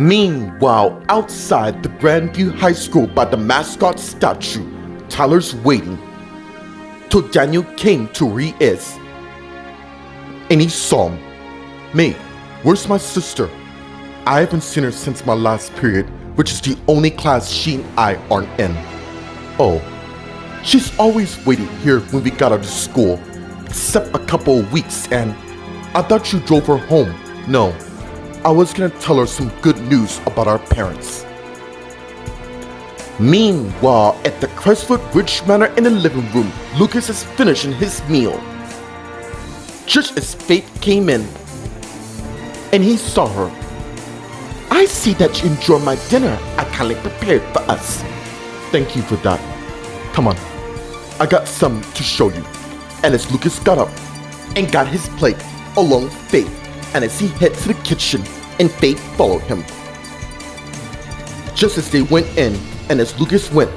Meanwhile, outside the Grandview High School by the mascot statue, Tyler's waiting till Daniel came to where he is. And he saw him. May, where's my sister? I haven't seen her since my last period, which is the only class she and I aren't in. Oh, she's always waited here when we got out of school, except a couple of weeks, and I thought you drove her home. No, I was gonna tell her some good news about our parents. Meanwhile, at the Crestwood Ridge Manor in the living room, Lucas is finishing his meal. Just as Faith came in, and he saw her. I see that you enjoy my dinner I kindly prepared for us. Thank you for that. Come on, I got some to show you. And as Lucas got up and got his plate along with Faith, and as he headed to the kitchen, and Faith followed him. Just as they went in, and as Lucas went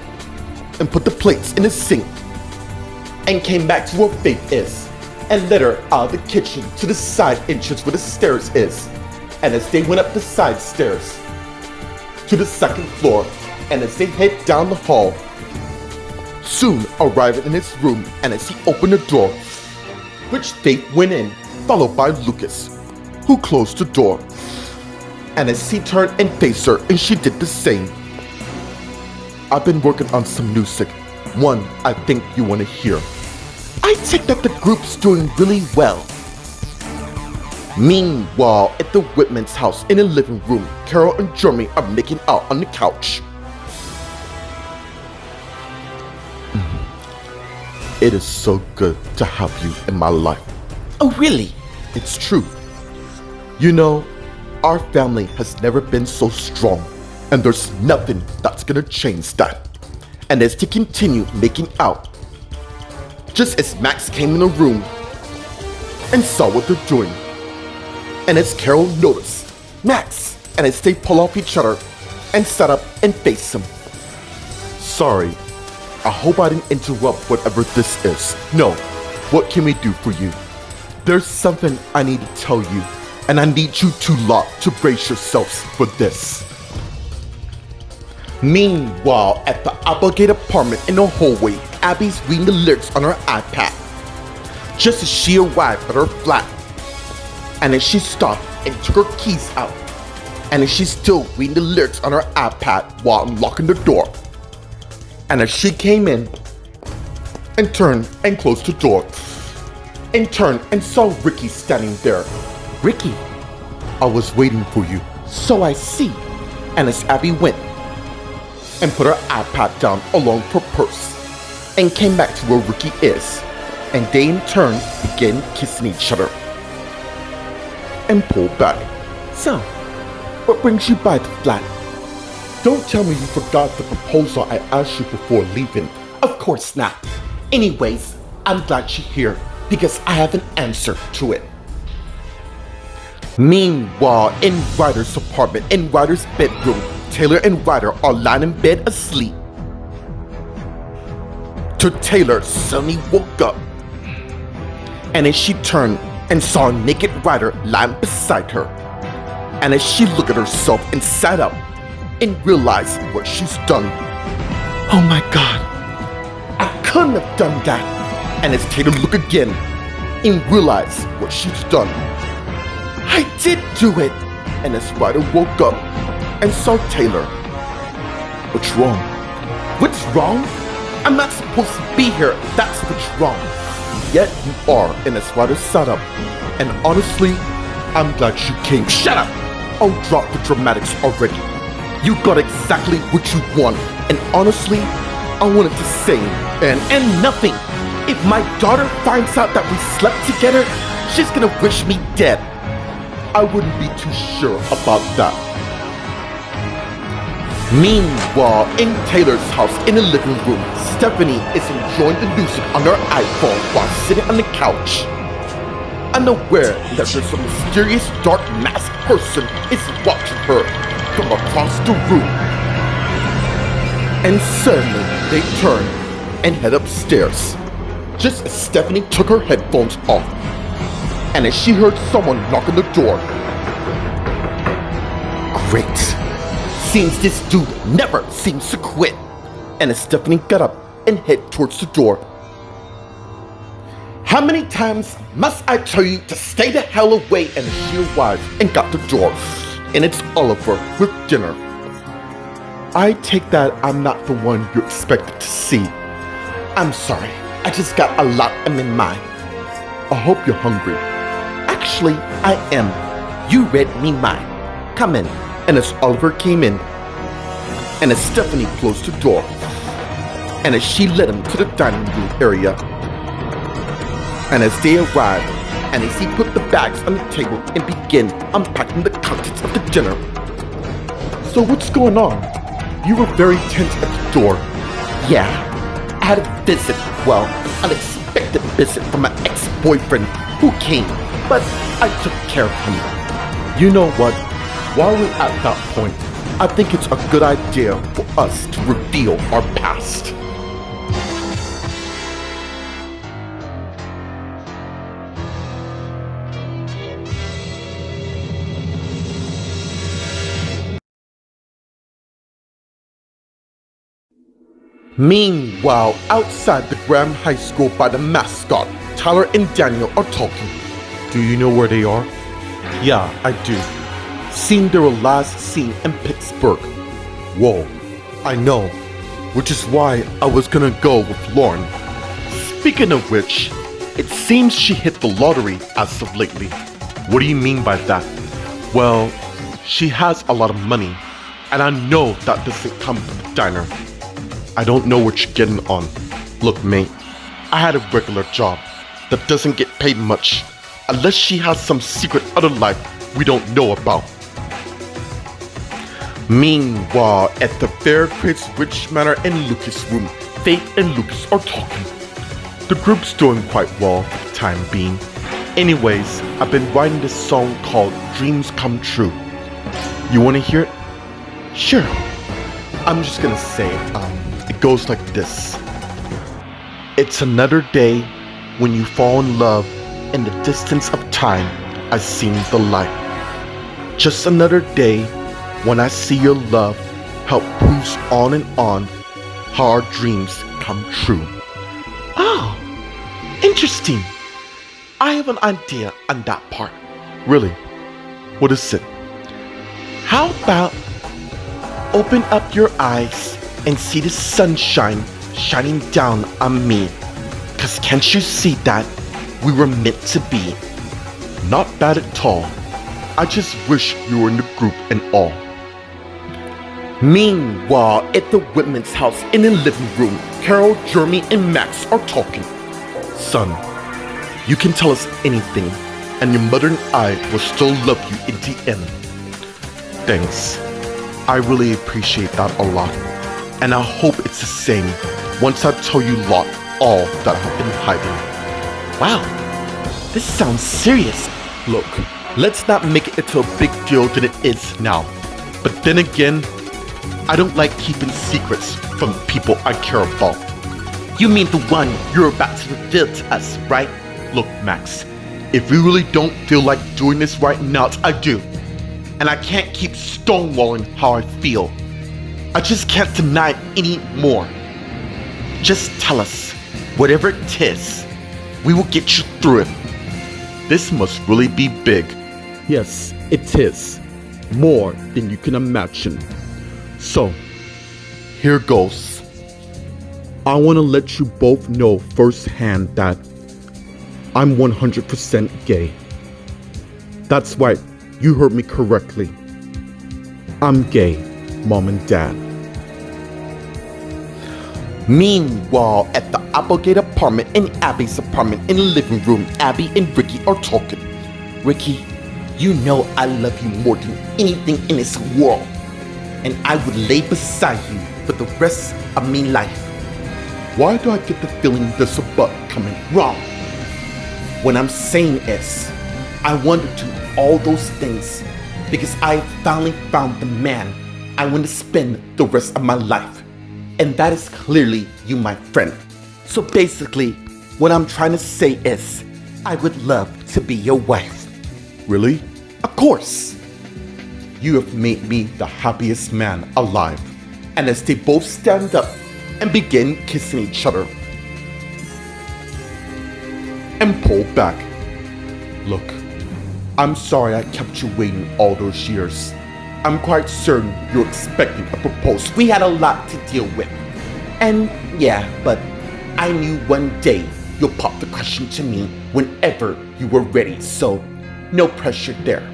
and put the plates in the sink, and came back to where Faith is, and led her out of the kitchen to the side entrance where the stairs is. And as they went up the side stairs to the second floor, and as they head down the hall, soon arriving in his room, and as he opened the door, which Faith went in, followed by Lucas, who closed the door. And as he turned and faced her, and she did the same. I've been working on some music, one I think you want to hear. I take that the group's doing really well. Meanwhile, at the Whitman's house in the living room, Carol and Jeremy are making out on the couch. It is so good to have you in my life. Oh, really? It's true. You know, our family has never been so strong, and there's nothing that's gonna change that. And as they continue making out, just as Max came in the room and saw what they're doing, and as Carol noticed Max, and as they pull off each other and sat up and faced him. Sorry, I hope I didn't interrupt whatever this is. No, what can we do for you? There's something I need to tell you, and I need you two lot to brace yourselves for this. Meanwhile, at the Applegate apartment in the hallway, Abby's reading the lyrics on her iPad. Just as she arrived at her flat, and as she stopped and took her keys out, and as she's still reading the lyrics on her iPad while unlocking the door, and as she came in and turned and closed the door, and turned and saw Ricky standing there. Ricky, I was waiting for you. so I see. And as Abby went and put her iPad down along with her purse, and came back to where Ricky is, and they in turn began kissing each other, and pulled back. So, What brings you by the flat? Don't tell me you forgot the proposal I asked you before leaving. of course not. Anyways, I'm glad you're here because I have an answer to it. Meanwhile, in Ryder's apartment, in Ryder's bedroom, Taylor and Ryder are lying in bed asleep. Till Taylor suddenly woke up, and as she turned and saw a naked Ryder lying beside her, and as she looked at herself and sat up and realized what she's done. Oh my god. I couldn't have done that. And as Taylor looked again and realized what she's done. I did do it. And as Ryder woke up and saw Taylor. What's wrong? What's wrong? I'm not supposed to be here. That's what's wrong. Yet you are. And as Ryder sat up. And honestly, I'm glad you came. Shut up! Oh, drop the dramatics already. You got exactly what you want. And honestly, I wanted to say, And nothing. If my daughter finds out that we slept together, she's gonna wish me dead. I wouldn't be too sure about that. Meanwhile, in Taylor's house in the living room, Stephanie is enjoying the music on her iPhone while sitting on the couch, unaware that there's a mysterious dark masked person is watching her from across the room. And suddenly, they turn and head upstairs, just as Stephanie took her headphones off, and as she heard someone knock on the door. Great. Seems this dude never seems to quit. And as Stephanie got up and head towards the door. How many times must I tell you to stay the hell away? And she arrived and got the door. And it's Oliver with dinner. I take that I'm not the one you expected to see. I'm sorry, I just got a lot in my mind. I hope you're hungry. Actually, I am. You read me mind. Come in. And as Oliver came in, and as Stephanie closed the door, and as she led him to the dining room area, and as they arrived, and as he put the bags on the table and began unpacking the contents of the dinner. So what's going on? You were very tense at the door. Yeah, I had a visit, well, unexpected visit from my ex-boyfriend who came, but I took care of him. You know what? While we're at that point, I think it's a good idea for us to reveal our past. Meanwhile, outside the Graham High School by the mascot, Tyler and Daniel are talking. Do you know where they are? Yeah, I do. Seen their last scene in Pittsburgh. Whoa, I know. Which is why I was gonna go with Lauren. Speaking of which, it seems she hit the lottery as of lately. What do you mean by that? Well, she has a lot of money, and I know that doesn't come from the diner. I don't know what you're getting on. Look, mate, I had a regular job that doesn't get paid much unless she has some secret other life we don't know about. Meanwhile, at the Faircrest Rich Manor in Lucas' room, Faith and Lucas are talking. The group's doing quite well for the time being. Anyways, I've been writing this song called Dreams Come True. You wanna hear it? Sure. I'm just gonna say it. It goes like this. It's another day when you fall in love. In the distance of time, I seen the light. Just another day when I see your love help push on and on how our dreams come true. Oh, interesting. I have an idea on that part. Really? What is it? How about open up your eyes and see the sunshine shining down on me? 'Cause can't you see that we were meant to be? Not bad at all. I just wish you were in the group and all. Meanwhile, at the Whitman's house in the living room, Carol, Jeremy, and Max are talking. Son, you can tell us anything, and your mother and I will still love you in the end. Thanks. I really appreciate that a lot. And I hope it's the same once I tell you lot all that I've been hiding. Wow, this sounds serious. Look, let's not make it into a big deal than it is now. But then again, I don't like keeping secrets from people I care about. You mean the one you're about to reveal to us, right? Look, Max, if you really don't feel like doing this right now, I do. And I can't keep stonewalling how I feel. I just can't deny it anymore. Just tell us, whatever it is, we will get you through it. This must really be big. Yes, it is. More than you can imagine. So, here goes. I want to let you both know firsthand that I'm 100% gay. That's right, you heard me correctly. I'm gay, Mom and Dad. Meanwhile, at the Applegate apartment and Abby's apartment in the living room, Abby and Ricky are talking. Ricky, you know I love you more than anything in this world. And I would lay beside you for the rest of my life. Why do I get the feeling there's a but coming? Wrong. What I'm saying is, I want to do all those things because I finally found the man I want to spend the rest of my life. And that is clearly you, my friend. So basically, what I'm trying to say is, I would love to be your wife. Really? Of course. You have made me the happiest man alive. And as they both stand up and begin kissing each other and pull back. Look, I'm sorry I kept you waiting all those years. I'm quite certain you're expecting a proposal. We had a lot to deal with. And yeah, but I knew one day you'll pop the question to me whenever you were ready, so no pressure there.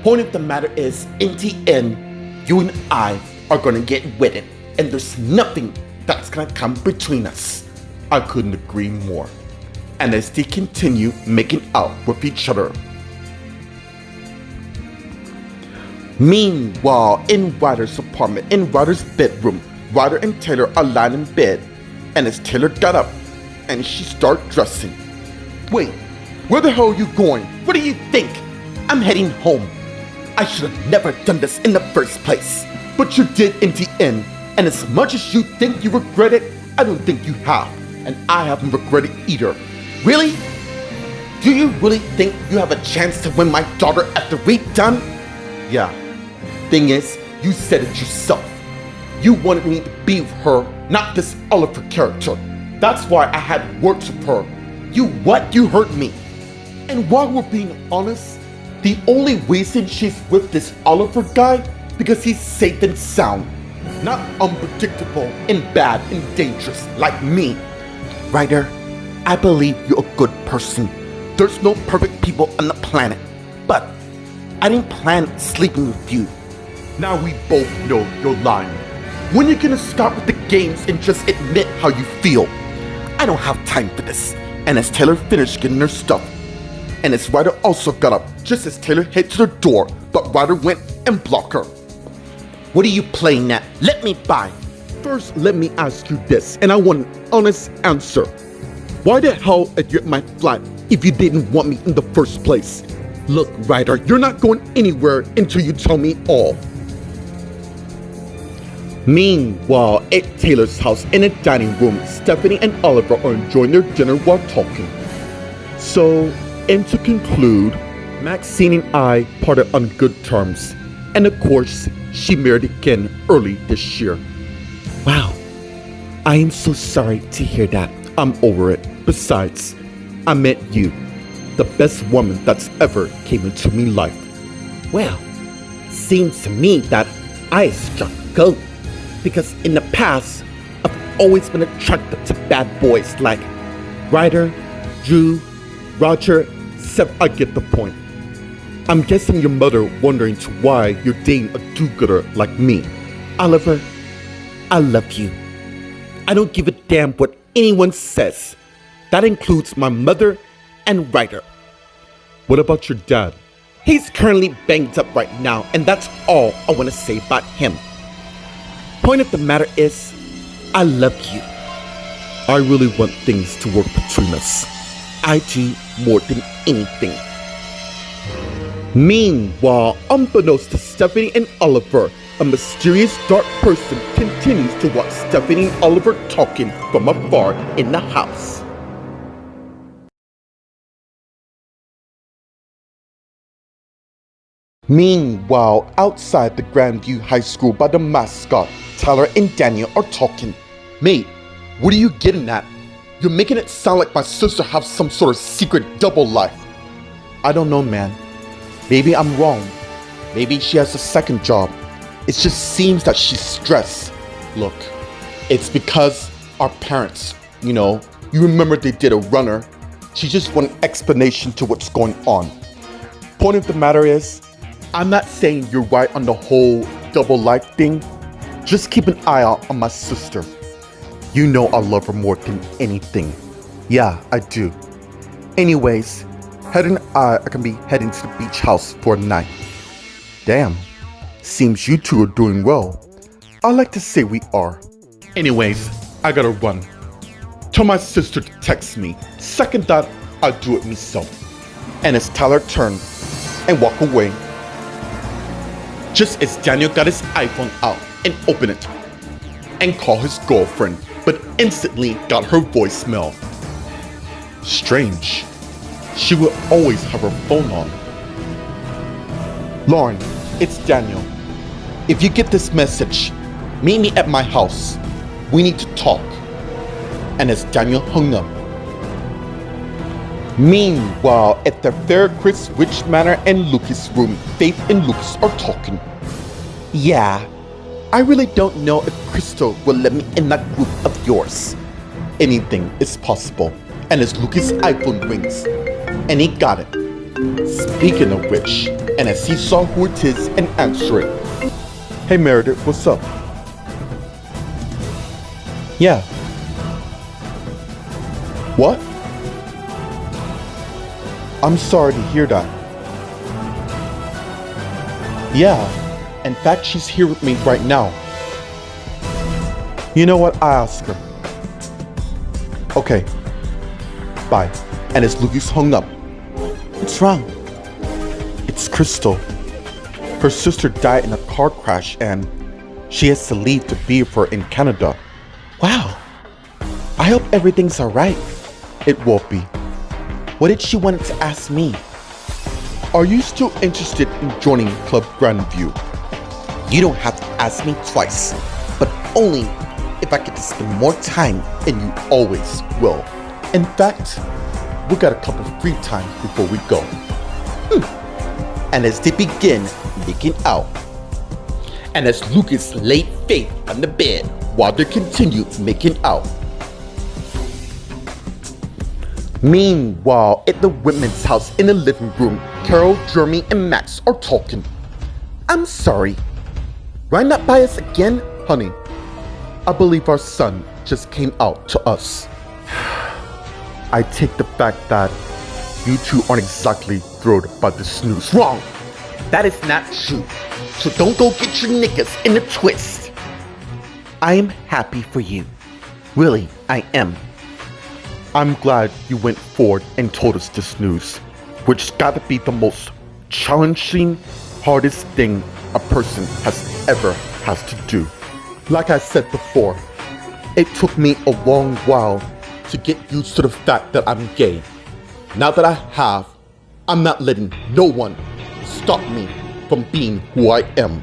Point of the matter is, in the end, you and I are gonna get wedded, and there's nothing that's gonna come between us. I couldn't agree more. And as they continue making out with each other. Meanwhile, in Ryder's apartment, in Ryder's bedroom, Ryder and Taylor are lying in bed, and as Taylor got up and she started dressing. Wait, where the hell are you going? What do you think? I'm heading home. I should have never done this in the first place. But you did in the end, and as much as you think you regret it, I don't think you have, and I haven't regretted either. Really? Do you really think you have a chance to win my daughter after we've done? Yeah. Thing is, you said it yourself. You wanted me to be with her, not this Oliver character. That's why I had words with her. You what? You hurt me. And while we're being honest, the only reason she's with this Oliver guy because he's safe and sound, not unpredictable and bad and dangerous like me. Ryder, I believe you're a good person. There's no perfect people on the planet, but I didn't plan sleeping with you. Now we both know you're lying. When are you gonna stop with the games and just admit how you feel? I don't have time for this. And as Taylor finished getting her stuff, and as Ryder also got up just as Taylor headed to the door, but Ryder went and blocked her. What are you playing at? Let me by. First, let me ask you this, and I want an honest answer. Why the hell are you at my flat if you didn't want me in the first place? Look, Ryder, you're not going anywhere until you tell me all. Meanwhile, at Taylor's house in a dining room, Stephanie and Oliver are enjoying their dinner while talking. So, and to conclude, Maxine and I parted on good terms. And of course, she married again early this year. Wow, I am so sorry to hear that. I'm over it. Besides, I met you, the best woman that's ever came into me life. Well, seems to me that I struck gold. Because in the past, I've always been attracted to bad boys like Ryder, Drew, Roger, Seth. I get the point. I'm guessing your mother wondering to why you're dating a do-gooder like me. Oliver, I love you. I don't give a damn what anyone says. That includes my mother and Ryder. What about your dad? He's currently banged up right now, and that's all I want to say about him. Point of the matter is, I love you. I really want things to work between us. I do more than anything. Meanwhile, unbeknownst to Stephanie and Oliver, a mysterious dark person continues to watch Stephanie and Oliver talking from afar in the house. Meanwhile, outside the Grandview High School by the mascot, Tyler and Daniel are talking. Mate, what are you getting at? You're making it sound like my sister has some sort of secret double life. I don't know, man. Maybe I'm wrong. Maybe she has a second job. It just seems that she's stressed. Look, it's because our parents, you remember they did a runner. She just want an explanation to what's going on. Point of the matter is, I'm not saying you're right on the whole double life thing. Just keep an eye out on my sister. You know I love her more than anything. Yeah, I do. Anyways, Head and I can be heading to the beach house for a night. Damn, seems you two are doing well. I like to say we are. Anyways, I gotta run. Tell my sister to text me. Second thought, I'll do it myself. And as Tyler turned and walked away, just as Daniel got his iPhone out and opened it and called his girlfriend, but instantly got her voicemail. Strange. She will always have her phone on. Lauren, it's Daniel. If you get this message, meet me at my house. We need to talk. And as Daniel hung up. Meanwhile, at the Faircrest Witch Manor and Lucas' room, Faith and Lucas are talking. Yeah, I really don't know if Crystal will let me in that group of yours. Anything is possible. And as Lucas' iPhone rings, and he got it. Speaking of which, and as he saw who it is and answered it. Hey Meredith, what's up? Yeah. What? I'm sorry to hear that. Yeah, in fact, she's here with me right now. You know what? I asked her. Okay. Bye. And as Lucas hung up, what's wrong? It's Crystal. Her sister died in a car crash and she has to leave to be with her in Canada. Wow. I hope everything's alright. It will be. What did she want to ask me? Are you still interested in joining Club Grandview? You don't have to ask me twice, but only if I get to spend more time, and you always will. In fact, we got a couple free time before we go. And as they begin making out, and as Lucas laid Faith on the bed while they continue making out. Meanwhile, at the women's house in the living room, Carol, Jeremy, and Max are talking. I'm sorry. Why not by us again, honey? I believe our son just came out to us. I take the fact that you two aren't exactly thrilled by this news. Wrong! That is not true. So don't go get your knickers in a twist. I am happy for you. Really, I am. I'm glad you went forward and told us this news, which gotta be the most challenging, hardest thing a person has to do. Like I said before, it took me a long while to get used to the fact that I'm gay. Now that I have, I'm not letting no one stop me from being who I am.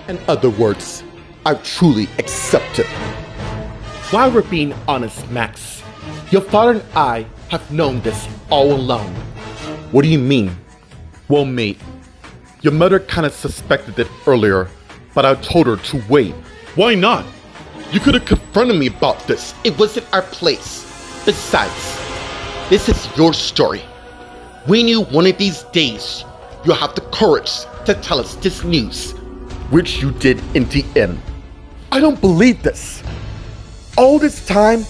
In other words, I've truly accepted. While we're being honest, Max, your father and I have known this all along. What do you mean? Well, mate, your mother kind of suspected it earlier, but I told her to wait. Why not? You could have confronted me about this. It wasn't our place. Besides, this is your story. We knew one of these days you'll have the courage to tell us this news, which you did in the end. I don't believe this. All this time,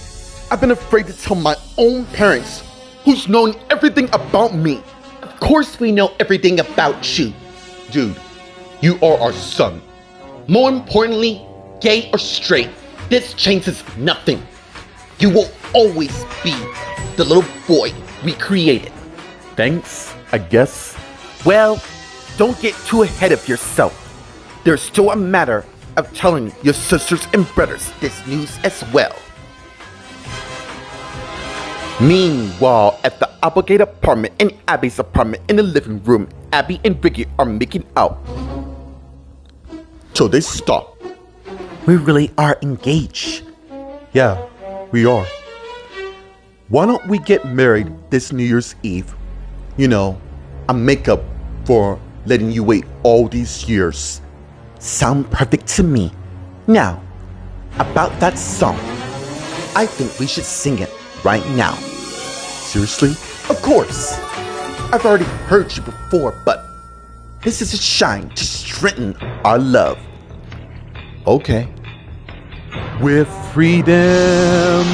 I've been afraid to tell my own parents, who's known everything about me. Of course we know everything about you. Dude, you are our son. More importantly, gay or straight, this changes nothing. You will always be the little boy we created. Thanks, I guess. Well, don't get too ahead of yourself. There's still a matter of telling your sisters and brothers this news as well. Meanwhile, at the Applegate apartment and Abby's apartment in the living room, Abby and Vicky are making out. Till they stop. We really are engaged. Yeah, we are. Why don't we get married this New Year's Eve? You know, a makeup for letting you wait all these years. Sound perfect to me. Now, about that song. I think we should sing it right now. Seriously? Of course. I've already heard you before, but this is a shine to strengthen our love. Okay. With freedom,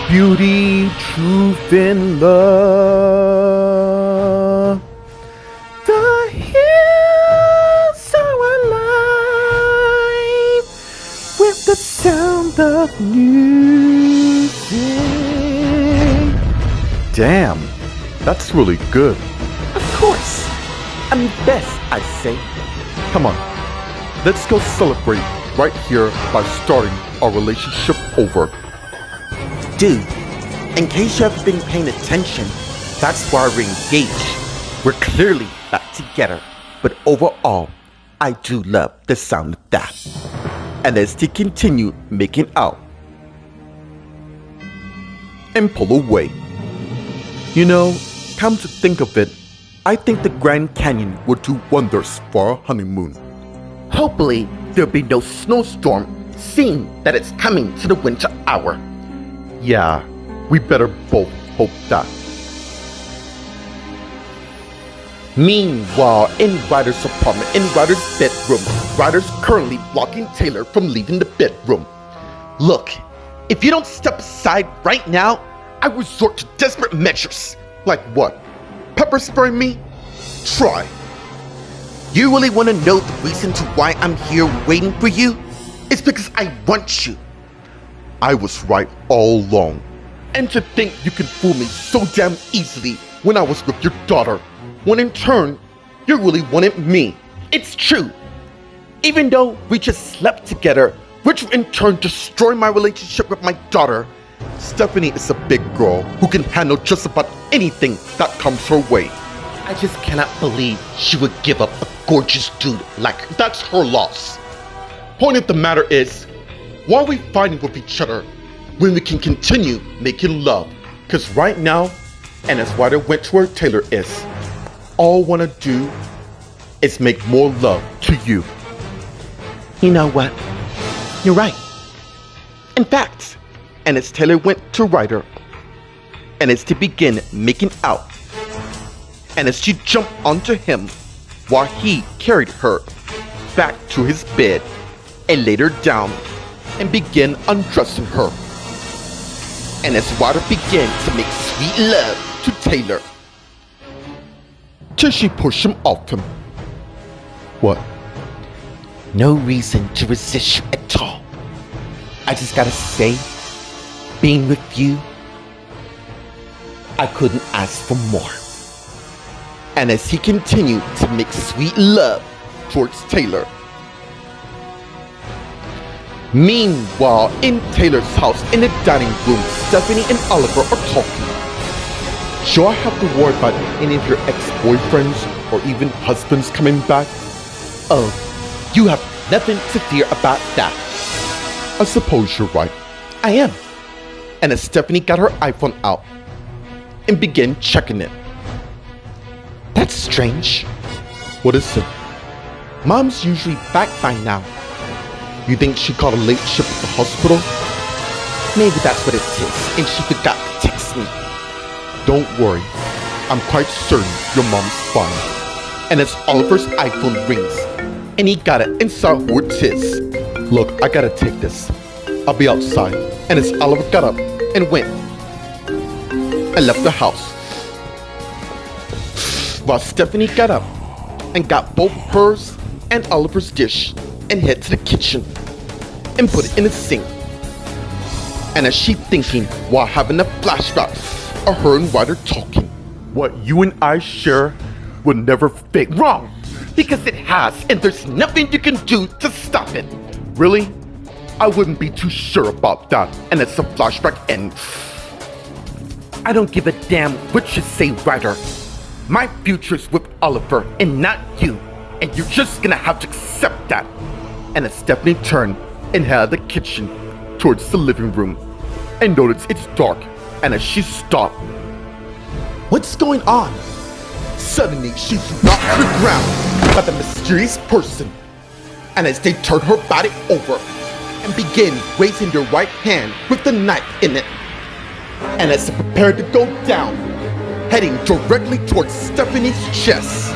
beauty, truth, and love, the hills are alive with the sound of music. Damn, that's really good. Of course. I'm best, I say. Come on, let's go celebrate right here by starting our relationship over. Dude, in case you haven't been paying attention, that's why we're engaged. We're clearly not together, but overall, I do love the sound of that. And as they continue making out and pull away. You know, come to think of it, I think the Grand Canyon would do wonders for our honeymoon. Hopefully, there'll be no snowstorm, seeing that it's coming to the winter hour. Yeah, we better both hope that. Meanwhile, in Ryder's apartment, in Ryder's bedroom, Ryder's currently blocking Taylor from leaving the bedroom. Look, if you don't step aside right now, I resort to desperate measures. Like what? Pepper spray me? Try. You really want to know the reason to why I'm here waiting for you? It's because I want you. I was right all along. And to think you can fool me so damn easily when I was with your daughter, when in turn, you really wanted me. It's true. Even though we just slept together, which in turn destroyed my relationship with my daughter, Stephanie is a big girl who can handle just about anything that comes her way. I just cannot believe she would give up a gorgeous dude like that's her loss. Point of the matter is, why are we fighting with each other when we can continue making love? Cause right now, and as Ryder went to where Taylor is, all I wanna do is make more love to you. You know what? You're right. In fact, And as Taylor went to Ryder, and as they begin making out, and as she jumped onto him while he carried her back to his bed and laid her down and began undressing her. And as Ryder began to make sweet love to Taylor, till she pushed him off him. What? no reason to resist you at all. I just gotta say, being with you, I couldn't ask for more. And as he continued to make sweet love towards Taylor. Meanwhile, in Taylor's house in the dining room, Stephanie and Oliver are talking. Do I have to worry about any of your ex-boyfriends or even husbands coming back? Oh, you have nothing to fear about that. I suppose you're right. I am. And as Stephanie got her iPhone out and began checking it. That's strange. What is it? Mom's usually back by now. You think she caught a late ship at the hospital? Maybe that's what it is, and she forgot to text me. Don't worry. I'm quite certain your mom's fine. And as Oliver's iPhone rings, and he got it and saw who it is. Look, I gotta take this. I'll be outside. And as Oliver got up and went and left the house, while Stephanie got up and got both hers and Oliver's dish and head to the kitchen and put it in the sink. And as she thinking while having a flashback of her and Ryder talking, what you and I share will never fake. Wrong! Because it has, and there's nothing you can do to stop it. Really? I wouldn't be too sure about that. And as the flashback ends, I don't give a damn what you say, Ryder. My future's with Oliver and not you. And you're just gonna have to accept that. And as Stephanie turned and headed the kitchen towards the living room and noticed it's dark, and as she stopped, What's going on? suddenly she's knocked to the ground by the mysterious person. And as they turned her body over and began raising their right hand with the knife in it, and as they prepared to go down, heading directly towards Stephanie's chest.